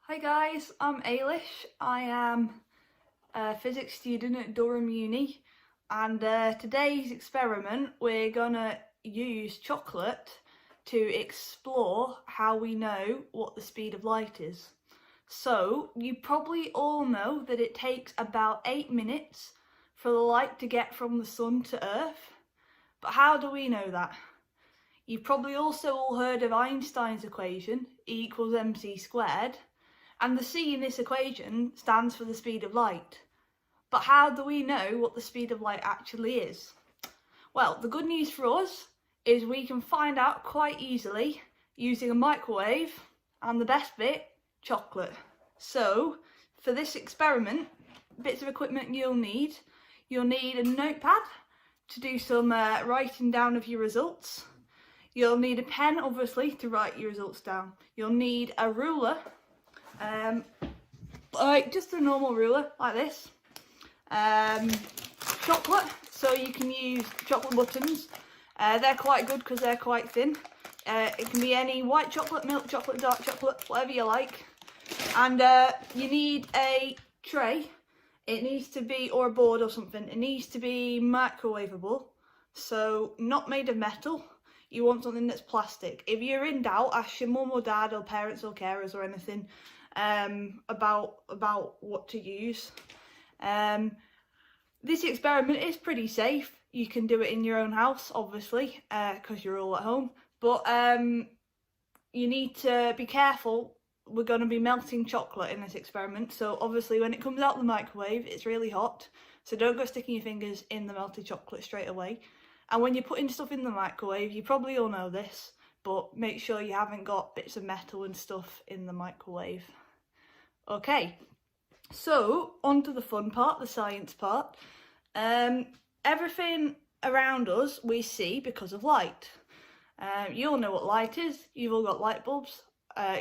Hi guys, I'm Ailish. I am a physics student at Durham Uni, and today's experiment we're gonna use chocolate to explore how we know what the speed of light is. So you probably all know that it takes about 8 minutes for the light to get from the sun to Earth, but how do we know that? You've probably also all heard of Einstein's equation, E equals mc squared. And the c in this equation stands for the speed of light. But how do we know what the speed of light actually is? Well, the good news for us is we can find out quite easily using a microwave and the best bit, chocolate. So, for this experiment, bits of equipment you'll need a notepad to do some writing down of your results. You'll need a pen, obviously, to write your results down. You'll need a ruler, like just a normal ruler like this. Chocolate, so you can use chocolate buttons. They're quite good because they're quite thin. It can be any white chocolate, milk chocolate, dark chocolate, whatever you like. And you need a tray. It needs to be, or a board or something, it needs to be microwavable, so not made of metal. You want something that's plastic. If you're in doubt, ask your mum or dad or parents or carers or anything about what to use. This experiment is pretty safe. You can do it in your own house, obviously, because you're all at home. But you need to be careful. We're going to be melting chocolate in this experiment, so obviously when it comes out of the microwave, it's really hot. So don't go sticking your fingers in the melted chocolate straight away. And when you're putting stuff in the microwave, you probably all know this, but make sure you haven't got bits of metal and stuff in the microwave. Okay, so on to the fun part, the science part. Everything around us we see because of light. You all know what light is. You've all got light bulbs.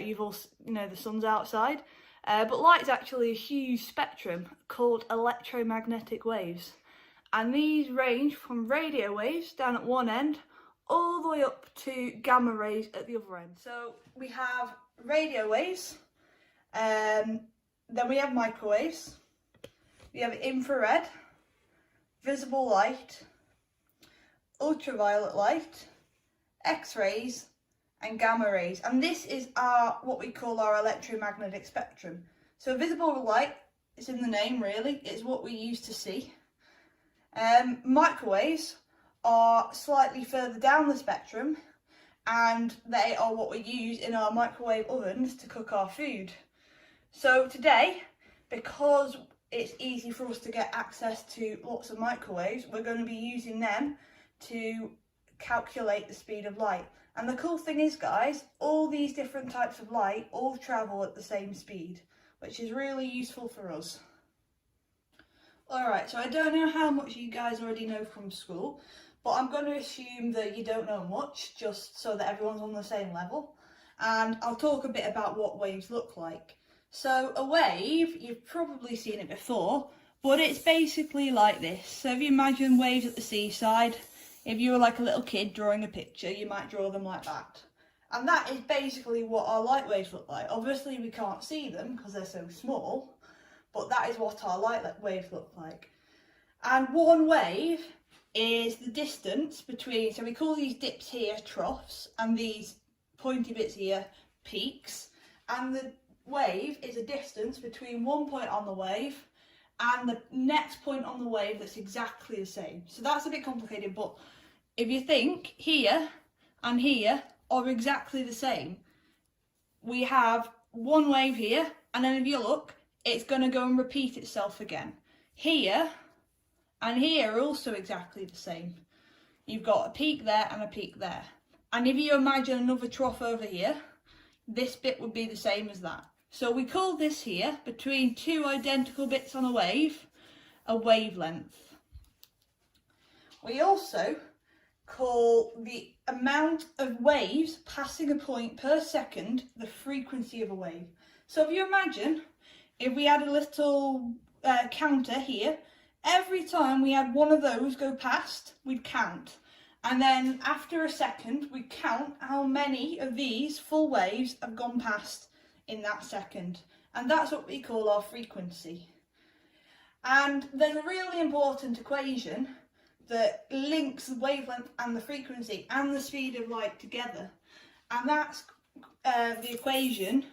You've all, the sun's outside. But light's actually a huge spectrum called electromagnetic waves. And these range from radio waves down at one end all the way up to gamma rays at the other end. So we have radio waves, then we have microwaves, we have infrared, visible light, ultraviolet light, X-rays and gamma rays. And this is what we call our electromagnetic spectrum. So visible light, it's in the name really, it's what we use to see. Microwaves are slightly further down the spectrum, and they are what we use in our microwave ovens to cook our food. So today, because it's easy for us to get access to lots of microwaves, we're going to be using them to calculate the speed of light. And the cool thing is, guys, all these different types of light all travel at the same speed, which is really useful for us. Alright, so I don't know how much you guys already know from school, but I'm going to assume that you don't know much, just so that everyone's on the same level. And I'll talk a bit about what waves look like. So a wave, you've probably seen it before, but it's basically like this. So if you imagine waves at the seaside, if you were like a little kid drawing a picture, you might draw them like that. And that is basically what our light waves look like. Obviously we can't see them because they're so small, but that is what our light waves look like. And one wave is the distance between, so we call these dips here troughs, and these pointy bits here peaks. And the wave is a distance between one point on the wave and the next point on the wave that's exactly the same. So that's a bit complicated, but if you think here and here are exactly the same, we have one wave here, and then if you look, it's going to go and repeat itself again. Here and here are also exactly the same. You've got a peak there and a peak there. And if you imagine another trough over here, this bit would be the same as that. So we call this here, between two identical bits on a wavelength. We also call the amount of waves passing a point per second the frequency of a wave. So if you imagine, if we had a little counter here, every time we had one of those go past, we'd count. And then after a second, we'd count how many of these full waves have gone past in that second. and that's what we call our frequency. And there's a really important equation that links the wavelength and the frequency and the speed of light together, and that's the equation: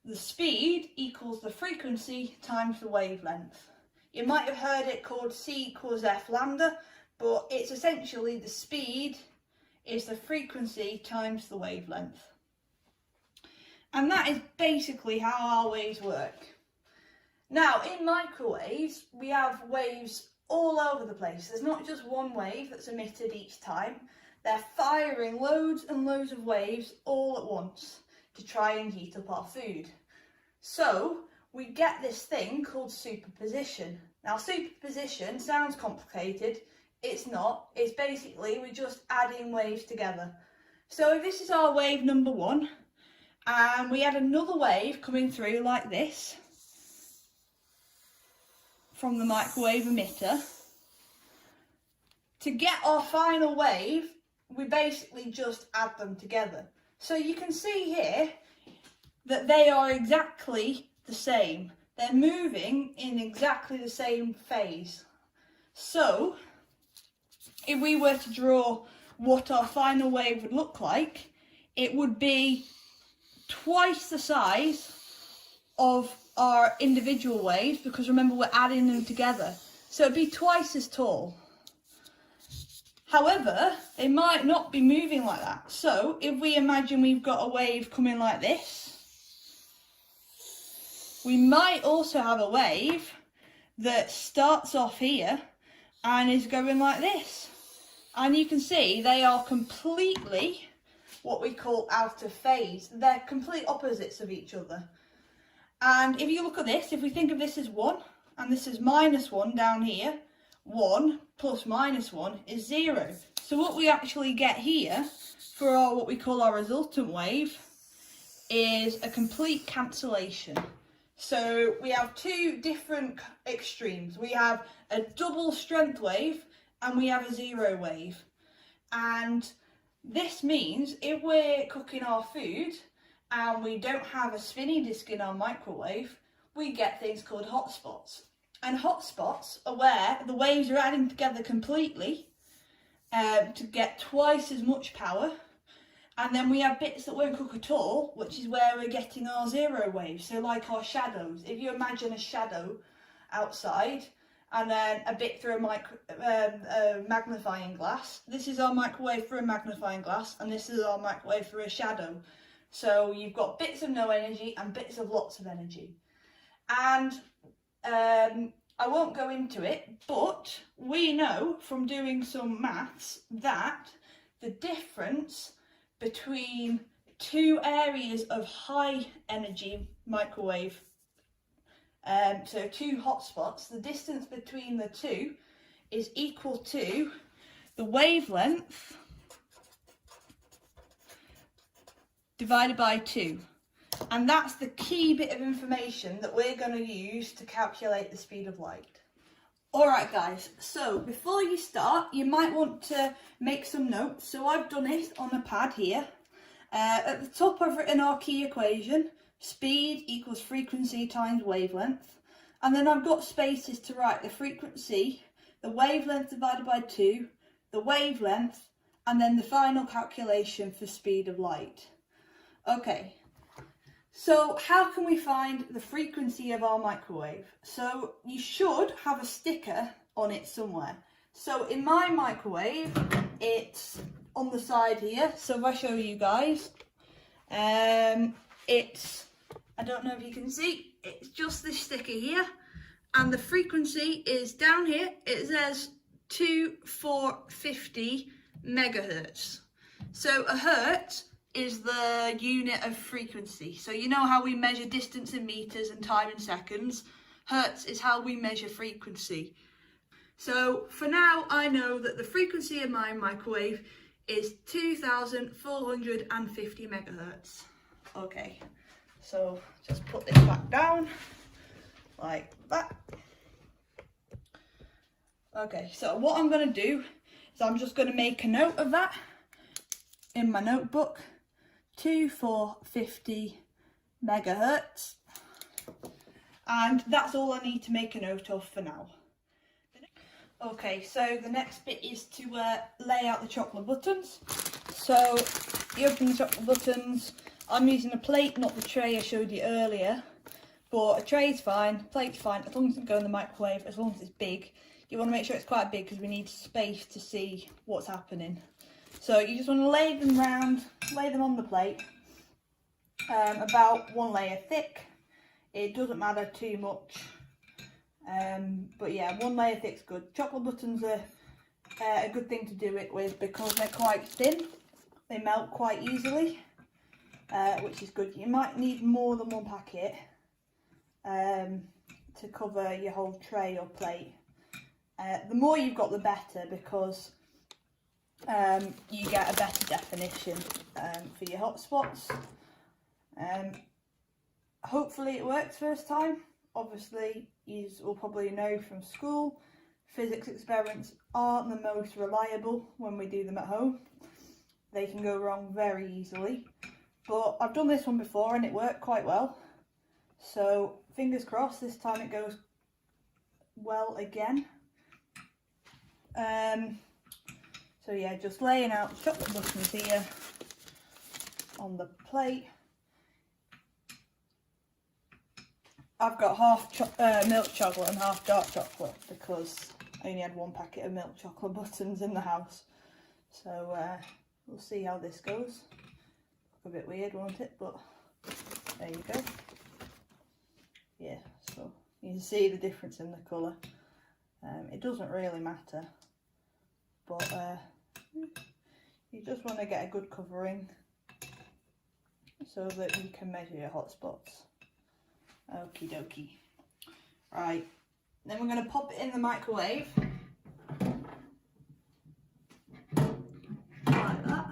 the speed equals the frequency times the wavelength. You might have heard it called C equals F lambda, but it's essentially the speed is the frequency times the wavelength. And that is basically how our waves work. Now, in microwaves, we have waves all over the place. There's not just one wave that's emitted each time. They're firing loads and loads of waves all at once to try and heat up our food. So we get this thing called superposition. Now, superposition sounds complicated. It's not. It's basically we're just adding waves together. So if this is our wave number 1, and we had another wave coming through like this from the microwave emitter, to get our final wave, we basically just add them together. So you can see here that they are exactly the same. They're moving in exactly the same phase. So if we were to draw what our final wave would look like, it would be twice the size of our individual waves, because remember, we're adding them together. So it'd be twice as tall. However, they might not be moving like that. So if we imagine we've got a wave coming like this, we might also have a wave that starts off here and is going like this. And you can see they are completely what we call out of phase. They're complete opposites of each other. And if you look at this, if we think of this as 1 and this is -1 down here, 1 plus -1 is 0. So what we actually get here for our, what we call our resultant wave, is a complete cancellation. So we have two different extremes. We have a double strength wave and we have a 0 wave. And this means if we're cooking our food and we don't have a spinning disc in our microwave, we get things called hotspots. And hotspots are where the waves are adding together completely to get twice as much power. And then we have bits that won't cook at all, which is where we're getting our 0 waves. So like our shadows. If you imagine a shadow outside and then a bit through a magnifying glass, this is our microwave through a magnifying glass, and this is our microwave through a shadow. So you've got bits of no energy and bits of lots of energy. And I won't go into it, but we know from doing some maths that the difference between two areas of high energy microwave, so two hotspots, the distance between the two is equal to the wavelength divided by 2. And that's the key bit of information that we're going to use to calculate the speed of light. Alright guys, so before you start, you might want to make some notes. So I've done it on a pad here. At the top I've written our key equation, speed equals frequency times wavelength. And then I've got spaces to write the frequency, the wavelength divided by 2, the wavelength, and then the final calculation for speed of light. Okay. So how can we find the frequency of our microwave? So you should have a sticker on it somewhere. So in my microwave, it's on the side here. So if I show you guys, it's, I don't know if you can see, it's just this sticker here. And the frequency is down here. It says 2450 megahertz. So a hertz is the unit of frequency. So you know how we measure distance in meters and time in seconds? Hertz is how we measure frequency. So for now, I know that the frequency of my microwave is 2450 megahertz. Okay, so just put this back down like that. Okay, so what I'm going to do is I'm just going to make a note of that in my notebook. 2450 megahertz. And that's all I need to make a note of for now. Okay, so the next bit is to lay out the chocolate buttons. So you open the chocolate buttons. I'm using a plate, not the tray I showed you earlier. But a tray's fine, plate's fine, as long as it can go in the microwave, as long as it's big. You want to make sure it's quite big because we need space to see what's happening. So you just want to lay them round, lay them on the plate, about 1 layer thick. It doesn't matter too much. But yeah, 1 layer thick's good. Chocolate buttons are a good thing to do it with because they're quite thin. They melt quite easily, which is good. You might need more than 1 packet to cover your whole tray or plate. The more you've got, the better, because you get a better definition for your hotspots. Hopefully it works first time. Obviously, you will probably know from school, physics experiments aren't the most reliable when we do them at home. They can go wrong very easily. But I've done this one before and it worked quite well. So fingers crossed this time it goes well again. So yeah, just laying out chocolate buttons here on the plate. I've got half milk chocolate and half dark chocolate because I only had 1 packet of milk chocolate buttons in the house. So we'll see how this goes. Look a bit weird, won't it? But there you go. Yeah, so you can see the difference in the colour. It doesn't really matter, but you just want to get a good covering so that you can measure your hotspots. Okie dokie. Right, then we're going to pop it in the microwave. Like that.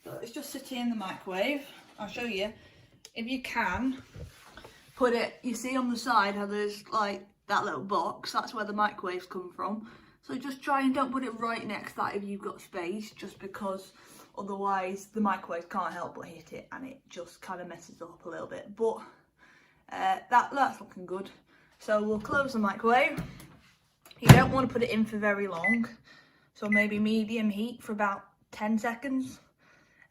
So it's just sitting in the microwave. I'll show you. If you can, put it, you see on the side how there's like that little box, that's where the microwaves come from. So just try and don't put it right next to that if you've got space, just because otherwise the microwave can't help but hit it and it just kind of messes up a little bit. But that's looking good. So we'll close the microwave. You don't want to put it in for very long, so maybe medium heat for about 10 seconds.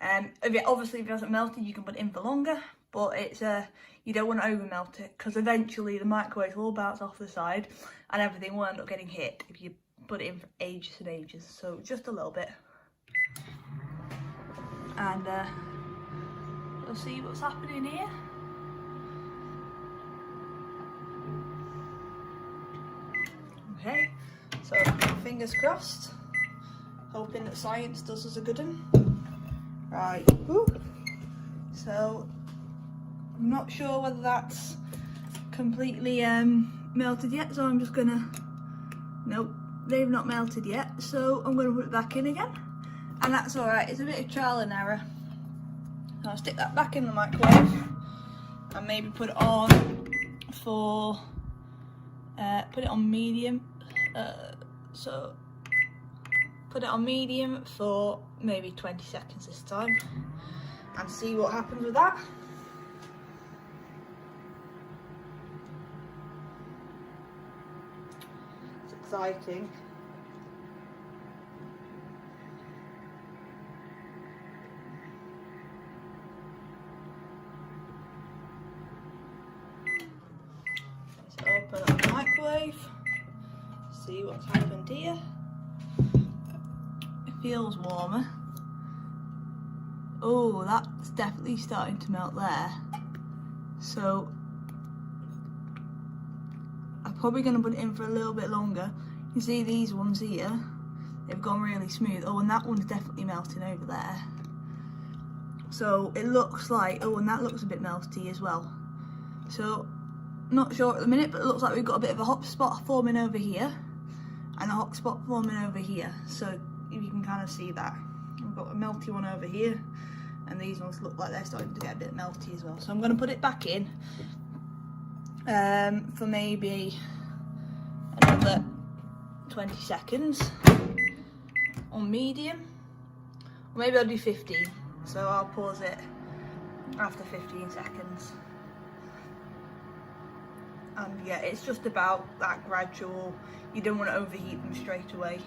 Obviously if it hasn't melted you can put it in for longer, but it's you don't want to over melt it because eventually the microwave will bounce off the side and everything will end up getting hit if you put it in for ages and ages. So just a little bit, and we'll see what's happening here. Okay, so fingers crossed, hoping that science does us a good one. Right, woo. So I'm not sure whether that's completely melted yet, so I'm just gonna, nope, they've not melted yet, so I'm gonna put it back in again, and that's alright. It's a bit of trial and error. So I'll stick that back in the microwave and maybe put it on for put it on medium, so put it on medium for maybe 20 seconds this time and see what happens with that. It's exciting. Let's open up the microwave, see what's happened here. It feels warmer. Oh, that's definitely starting to melt there. So I'm probably going to put it in for a little bit longer. You can see these ones here, they've gone really smooth. Oh, and that one's definitely melting over there. So it looks like, oh, and that looks a bit melty as well. So not sure at the minute, but it looks like we've got a bit of a hot spot forming over here and a hot spot forming over here. So if you can kind of see that, we've got a melty one over here, and these ones look like they're starting to get a bit melty as well. So I'm going to put it back in for maybe another 20 seconds on medium, or maybe I'll do 15. So I'll pause it after 15 seconds. And yeah, it's just about that gradual, you don't want to overheat them straight away.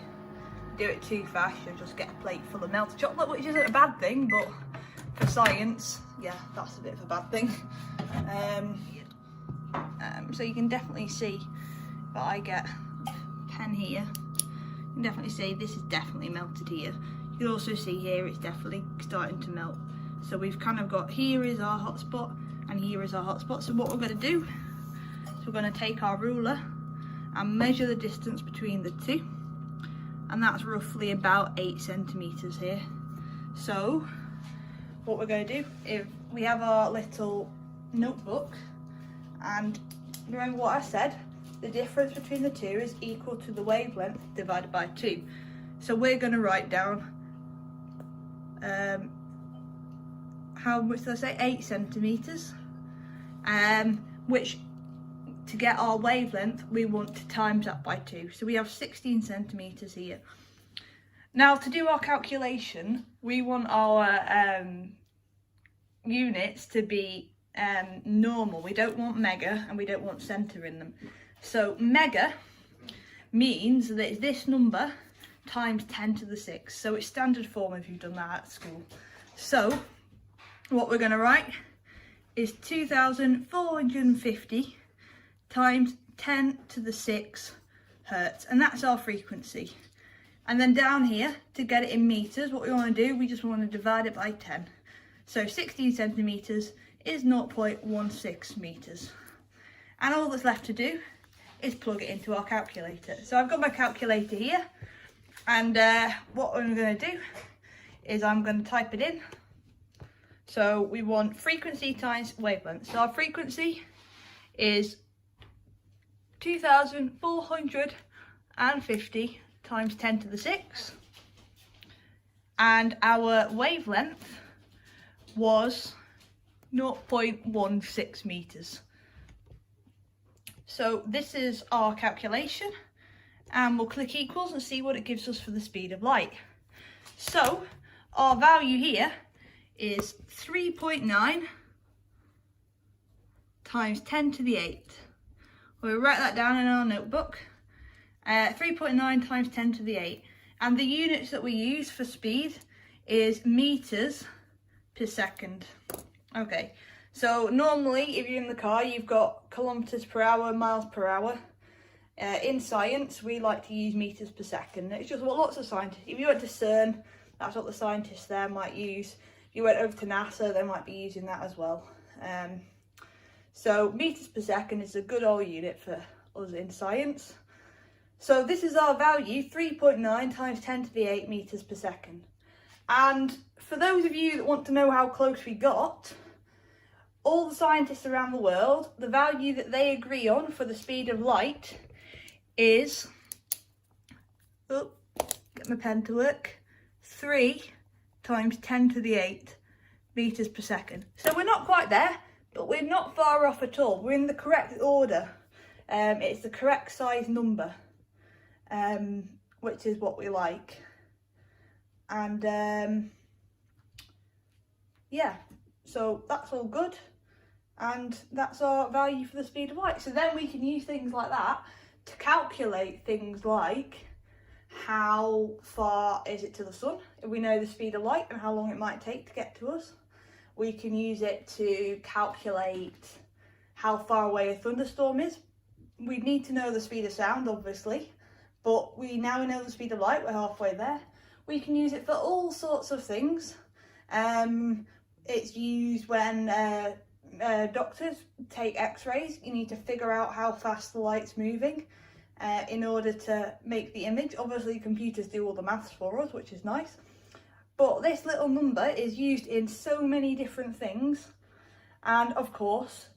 Do it too fast, you'll just get a plate full of melted chocolate, which isn't a bad thing, but for science, yeah, that's a bit of a bad thing. So you can definitely see that I get a pen here. You can definitely see this is definitely melted here. You can also see here it's definitely starting to melt. So we've kind of got, here is our hot spot and here is our hot spot. So what we're going to do is we're going to take our ruler and measure the distance between the two, and that's roughly about 8 centimeters here. So what we're going to do is we have our little notebook, and remember what I said, the difference between the two is equal to the wavelength divided by 2. So we're going to write down how much did I say, 8 centimeters, which to get our wavelength we want to times that by 2. So we have 16 centimeters here. Now to do our calculation, we want our units to be normal. We don't want mega and we don't want center in them. So mega means that it's this number times 10 to the 6. So it's standard form if you've done that at school. So what we're going to write is 2,450 times 10 to the 6 hertz, and that's our frequency. And then down here, to get it in meters, what we want to do, we just want to divide it by 10. So 16 centimeters is 0.16 meters. And all that's left to do is plug it into our calculator. So I've got my calculator here, and what I'm going to do is I'm going to type it in. So we want frequency times wavelength. So our frequency is 2,450 times 10 to the 6. And our wavelength was 0.16 meters. So this is our calculation, and we'll click equals and see what it gives us for the speed of light. So our value here is 3.9 times 10 to the 8. We'll write that down in our notebook. 3.9 times 10 to the 8. And the units that we use for speed is meters per second. Okay, so normally if you're in the car, you've got kilometers per hour, miles per hour. In science, we like to use meters per second. It's just what lots of scientists, if you went to CERN, that's what the scientists there might use. If you went over to NASA, they might be using that as well. So meters per second is a good old unit for us in science. So this is our value, 3.9 times 10 to the 8 meters per second. And for those of you that want to know how close we got, all the scientists around the world, the value that they agree on for the speed of light is, oh, get my pen to work, 3 times 10 to the 8 meters per second. So we're not quite there, but we're not far off at all. We're in the correct order. It's the correct size number, which is what we like. And yeah, so that's all good. And that's our value for the speed of light. So then we can use things like that to calculate things like how far is it to the sun, if we know the speed of light and how long it might take to get to us. We can use it to calculate how far away a thunderstorm is. We need to know the speed of sound, obviously, but we now know the speed of light, we're halfway there. We can use it for all sorts of things. It's used when doctors take x-rays. You need to figure out how fast the light's moving in order to make the image. Obviously computers do all the maths for us, which is nice. But this little number is used in so many different things. And of course,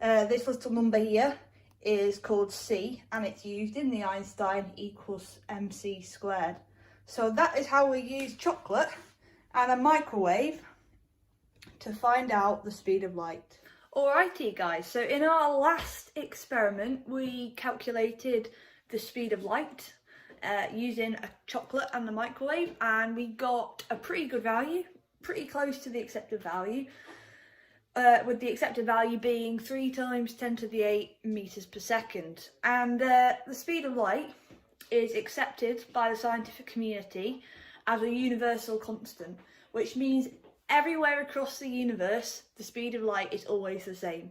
this little number here is called C, and it's used in the Einstein equals mc squared. So that is how we use chocolate and a microwave to find out the speed of light. Alrighty guys, so in our last experiment we calculated the speed of light using a chocolate and the microwave, and we got a pretty good value, pretty close to the accepted value. with the accepted value being 3 times 10 to the 8 meters per second. And the speed of light is accepted by the scientific community as a universal constant, which means everywhere across the universe, the speed of light is always the same.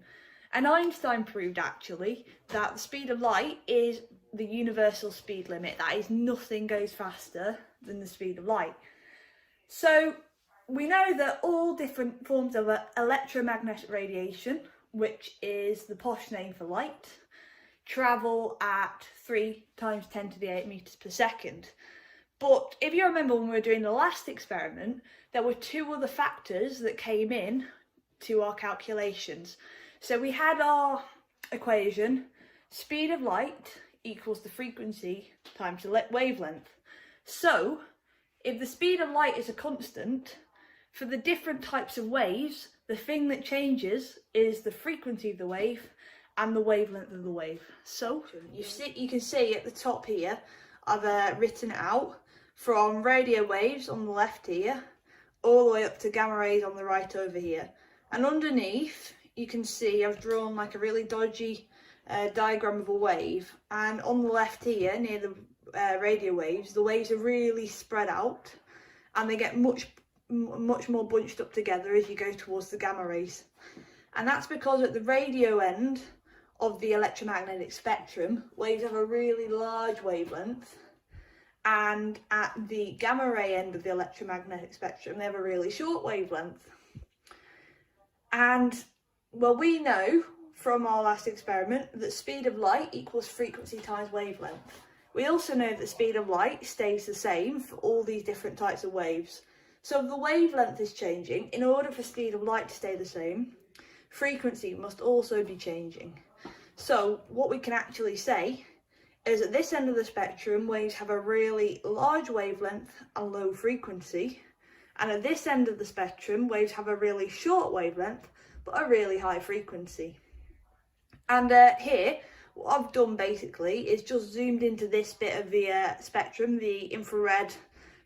And Einstein proved actually that the speed of light is the universal speed limit. That is, nothing goes faster than the speed of light. So we know that all different forms of electromagnetic radiation, which is the posh name for light, travel at 3 times 10 to the 8 meters per second. But if you remember when we were doing the last experiment, there were 2 other factors that came in to our calculations. So we had our equation, speed of light equals the frequency times the wavelength. So if the speed of light is a constant, for the different types of waves, the thing that changes is the frequency of the wave and the wavelength of the wave. So you can see at the top here, I've written it out from radio waves on the left here, all the way up to gamma rays on the right over here. And underneath, you can see I've drawn like a really dodgy diagram of a wave. And on the left here, near the radio waves, the waves are really spread out, and they get much more bunched up together as you go towards the gamma rays. And that's because at the radio end of the electromagnetic spectrum, waves have a really large wavelength, and at the gamma ray end of the electromagnetic spectrum, they have a really short wavelength. And well, we know from our last experiment that speed of light equals frequency times wavelength. We also know that the speed of light stays the same for all these different types of waves. So if the wavelength is changing, in order for speed of light to stay the same, frequency must also be changing. So what we can actually say is at this end of the spectrum, waves have a really large wavelength and low frequency. And at this end of the spectrum, waves have a really short wavelength but a really high frequency. And here, what I've done basically is just zoomed into this bit of the spectrum, the infrared,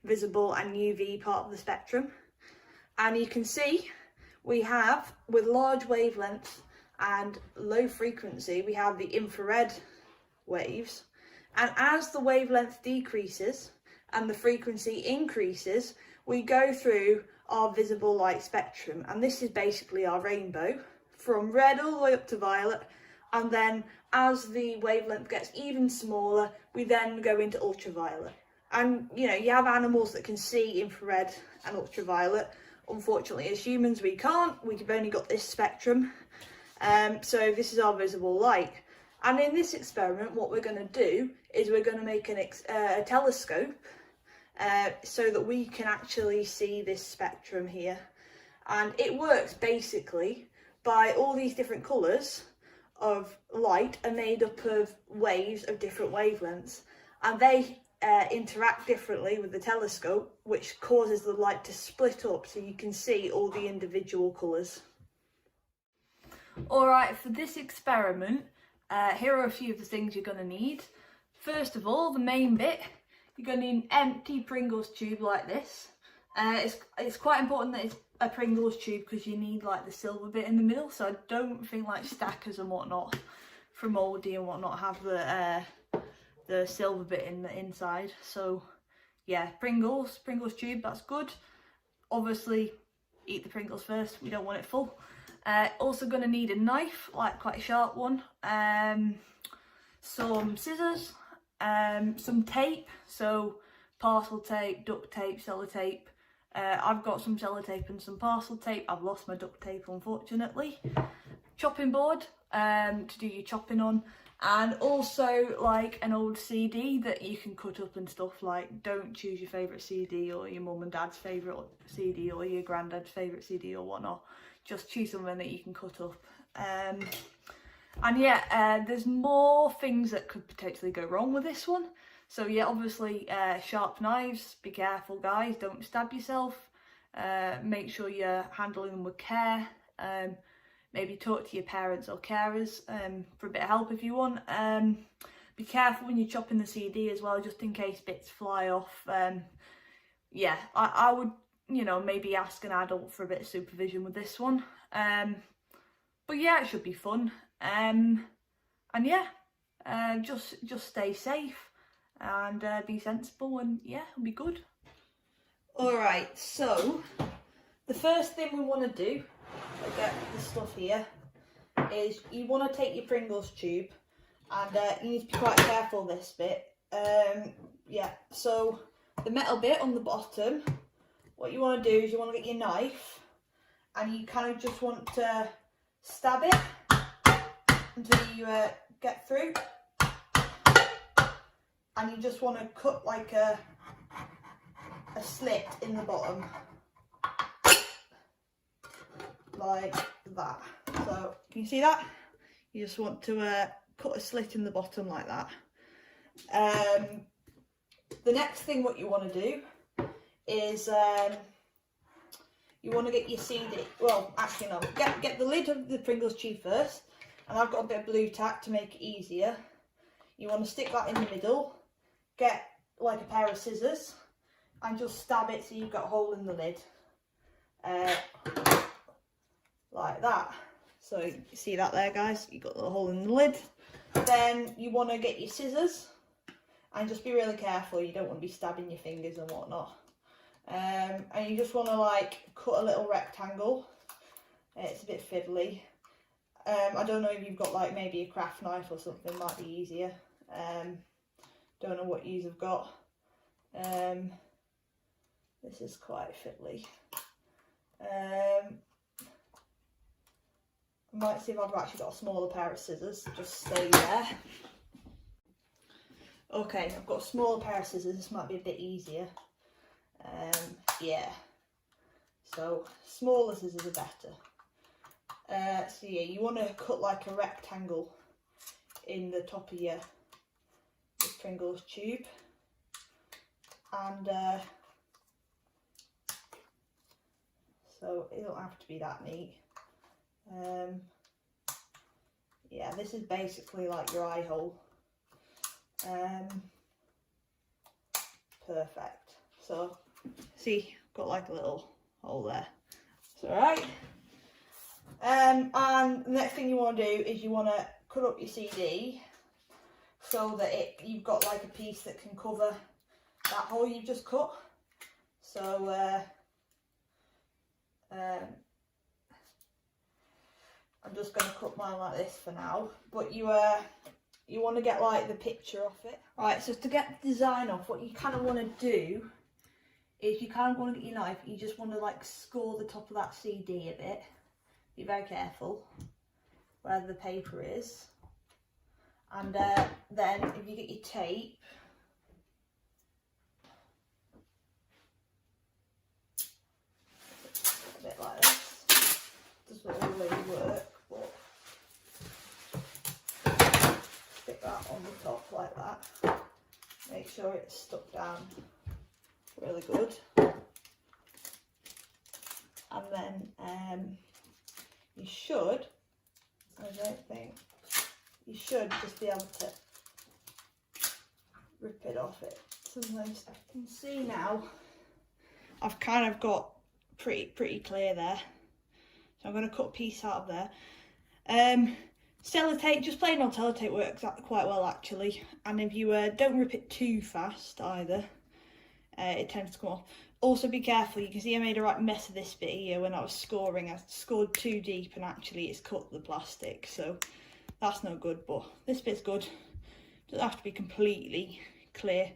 visible and UV part of the spectrum. And you can see we have, with large wavelengths and low frequency, we have the infrared waves. And as the wavelength decreases and the frequency increases, we go through our visible light spectrum, and this is basically our rainbow, from red all the way up to violet. And then as the wavelength gets even smaller, we then go into ultraviolet. And you know, you have animals that can see infrared and ultraviolet. Unfortunately, as humans, we can't. We've only got this spectrum. So this is our visible light. And in this experiment, what we're going to do is we're going to make a telescope so that we can actually see this spectrum here. And it works basically by all these different colours of light are made up of waves of different wavelengths, and they interact differently with the telescope, which causes the light to split up so you can see all the individual colours. Alright, for this experiment, here are a few of the things you're going to need. First of all, the main bit, you're going to need an empty Pringles tube like this. It's quite important that it's a Pringles tube because you need like the silver bit in the middle, so I don't think like stackers and whatnot from Aldi and whatnot have the silver bit in the inside. So yeah, Pringles tube, that's good. Obviously eat the Pringles first, we don't want it full. Also going to need a knife, like quite a sharp one, some scissors, some tape, so parcel tape, duct tape, sellotape. I've got some sellotape and some parcel tape. I've lost my duct tape unfortunately. Chopping board to do your chopping on, and also like an old CD that you can cut up and stuff. Like, don't choose your favourite CD or your mum and dad's favourite CD or your granddad's favourite CD or whatnot. Just choose something that you can cut up. And yeah, there's more things that could potentially go wrong with this one. So yeah, obviously sharp knives, be careful guys, don't stab yourself. Make sure you're handling them with care. Maybe talk to your parents or carers for a bit of help if you want. Be careful when you're chopping the CD as well, just in case bits fly off. Yeah, I would you know, maybe ask an adult for a bit of supervision with this one. But yeah, it should be fun. And yeah, just stay safe and be sensible, and yeah, it'll be good. Alright, so the first thing we want to do, to get the stuff here, is you want to take your Pringles tube, and you need to be quite careful this bit. Yeah, so the metal bit on the bottom, what you want to do is you want to get your knife, and you kind of just want to stab it until you get through, and you just want to cut like a slit in the bottom, like that. So can you see that? You just want to cut a slit in the bottom like that. The next thing what you want to do is you want to get your CD, well actually no, get the lid of the Pringles tube first, and I've got a bit of blue tack to make it easier. You want to stick that in the middle, get like a pair of scissors, and just stab it so you've got a hole in the lid, like that. So you see that there, guys, you've got the hole in the lid. Then you want to get your scissors, and just be really careful, you don't want to be stabbing your fingers and whatnot. And you just want to like cut a little rectangle. It's a bit fiddly. I don't know if you've got like maybe a craft knife or something, might be easier. Don't know what yous have got. This is quite fiddly. I might see if I've actually got a smaller pair of scissors. Just stay there. Okay, I've got a smaller pair of scissors. This might be a bit easier. Yeah. So smaller scissors are better. So yeah, you want to cut like a rectangle in the top of your Pringles tube, and so it don't have to be that neat. Yeah, this is basically like your eye hole. Perfect. So see, got like a little hole there. It's alright. And the next thing you want to do is you want to cut up your CD so that you've got like a piece that can cover that hole you've just cut. So I'm just going to cut mine like this for now, but you want to get like the picture off it. Right, so to get the design off, what you kind of want to do is you kind of want to get your knife, you just want to like score the top of that CD a bit. Be very careful where the paper is. And then if you get your tape, a bit like this. Doesn't always work, but stick that on the top like that. Make sure it's stuck down really good. And then you should, I don't think, you should just be able to rip it off it. Sometimes I can see now, I've kind of got pretty clear there. So I'm going to cut a piece out of there. Sellotape, just plain old sellotape works quite well actually. And if you don't rip it too fast either, it tends to come off. Also be careful, you can see I made a right mess of this bit here when I was scoring. I scored too deep and actually it's cut the plastic, so that's no good, but this bit's good. Doesn't have to be completely clear,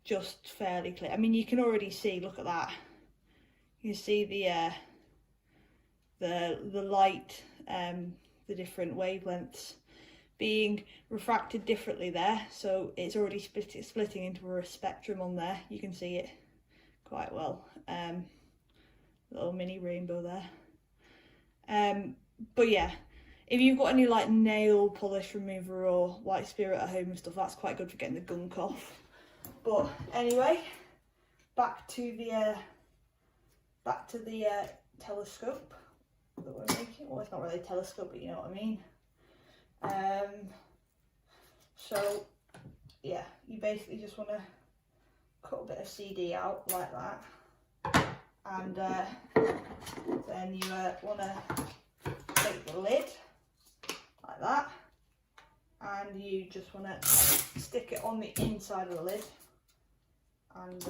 just fairly clear. I mean, you can already see, look at that. You can see the light, the different wavelengths being refracted differently there, so it's already splitting into a spectrum on there. You can see it quite well. Little mini rainbow there. But yeah, if you've got any like nail polish remover or white spirit at home and stuff, that's quite good for getting the gunk off. But anyway, back to the telescope that we're making. Well, it's not really a telescope, but you know what I mean. So yeah, you basically just want to cut a bit of CD out like that, And then you want to take the lid like that, and you just want to stick it on the inside of the lid, and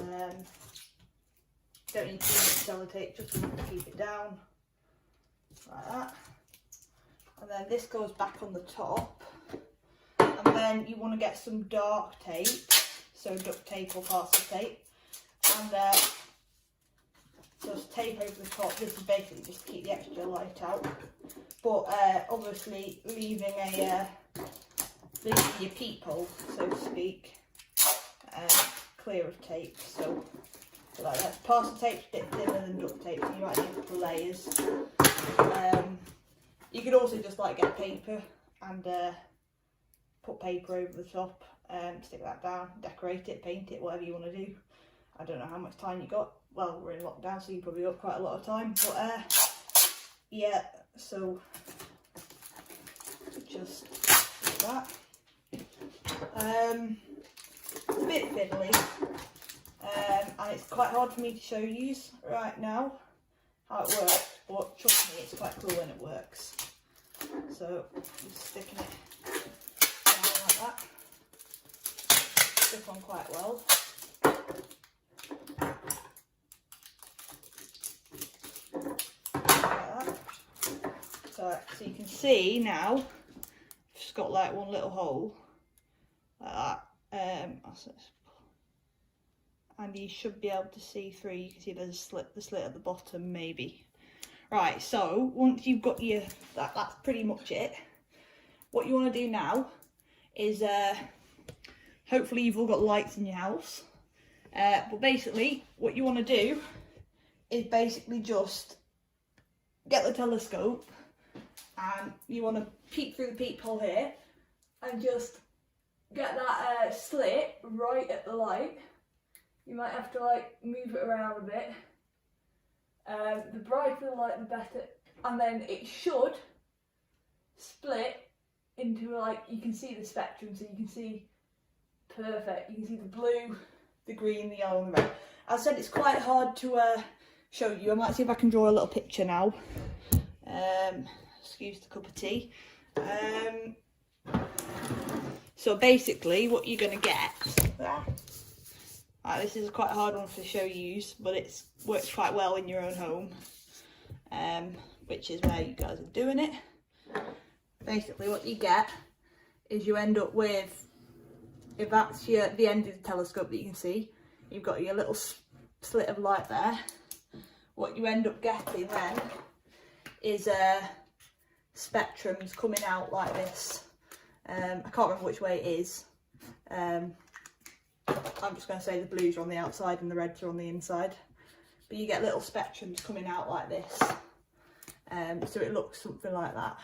don't need too much sellotape, just enough to keep it down like that. And then this goes back on the top, and then you want to get some dark tape, so duct tape or parcel tape, and just tape over the top. This is basically just to keep the extra light out, but obviously leaving your peephole, so to speak, clear of tape. So like that. Parcel tape's a bit thinner than duct tape, so you might need a couple of layers. You could also just like get paper and put paper over the top, stick that down, decorate it, paint it, whatever you want to do. I don't know how much time you got. Well, we're in lockdown, so you probably got quite a lot of time. But yeah, so just like that. It's a bit fiddly, and it's quite hard for me to show you right now how it works, but trust me, it's quite cool when it works. So just sticking it down like that. Stick on quite well. So you can see now, it's just got like one little hole like that, and you should be able to see through. You can see there's the slit at the bottom, maybe. Right, so once you've got your, that's pretty much it. What you want to do now is, hopefully you've all got lights in your house, but basically what you want to do is basically just get the telescope, and you want to peek through the peephole here and just get that slit right at the light. You might have to like move it around a bit. The brighter the light, the better. And then it should split into, like, you can see the spectrum, so you can see perfect. You can see the blue, the green, the yellow and the red. As I said, it's quite hard to show you. I might see if I can draw a little picture now. Excuse the cup of tea. So basically what you're going to get, this is quite a hard one to show you, but it works quite well in your own home, which is where you guys are doing it. Basically what you get is you end up with, if that's the end of the telescope that you can see, you've got your little slit of light there. What you end up getting then is spectrums coming out like this. I can't remember which way it is. I'm just going to say the blues are on the outside and the reds are on the inside. But you get little spectrums coming out like this. So it looks something like that.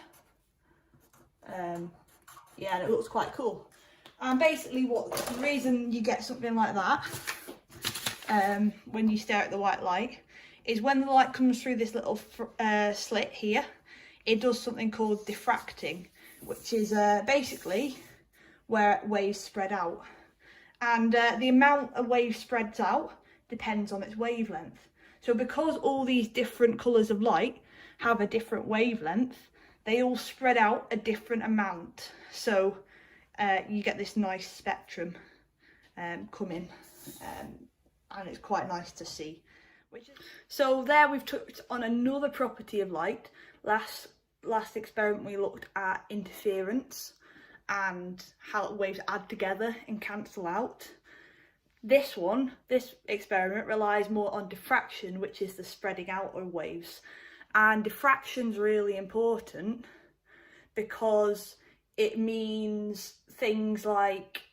Yeah, and it looks quite cool. And basically the reason you get something like that, when you stare at the white light, is when the light comes through this little slit here, it does something called diffracting, which is basically where waves spread out. And the amount a wave spreads out depends on its wavelength. So because all these different colours of light have a different wavelength, they all spread out a different amount. So you get this nice spectrum coming, and it's quite nice to see. So there we've touched on another property of light. Last experiment we looked at interference and how waves add together and cancel out. This experiment relies more on diffraction, which is the spreading out of waves. And diffraction's really important because it means things like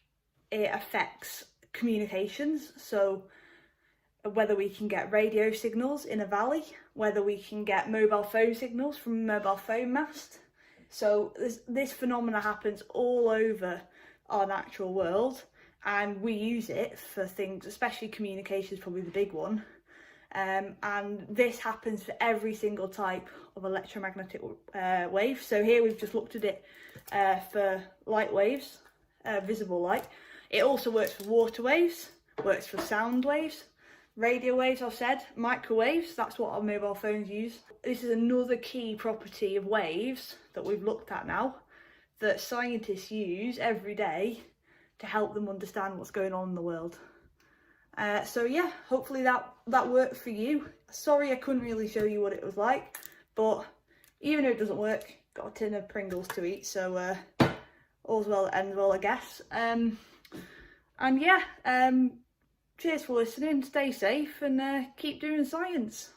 it affects communications. So whether we can get radio signals in a valley, whether we can get mobile phone signals from a mobile phone mast. So this phenomena happens all over our natural world, and we use it for things, especially communication is probably the big one. And this happens for every single type of electromagnetic wave. So here we've just looked at it for light waves, visible light. It also works for water waves, works for sound waves. Radio waves, I've said. Microwaves, that's what our mobile phones use. This is another key property of waves that we've looked at now, that scientists use every day to help them understand what's going on in the world. So yeah, hopefully that worked for you. Sorry I couldn't really show you what it was like, but even if it doesn't work, got a tin of Pringles to eat, so all's well that ends well, I guess. And yeah, cheers for listening, stay safe, and keep doing science.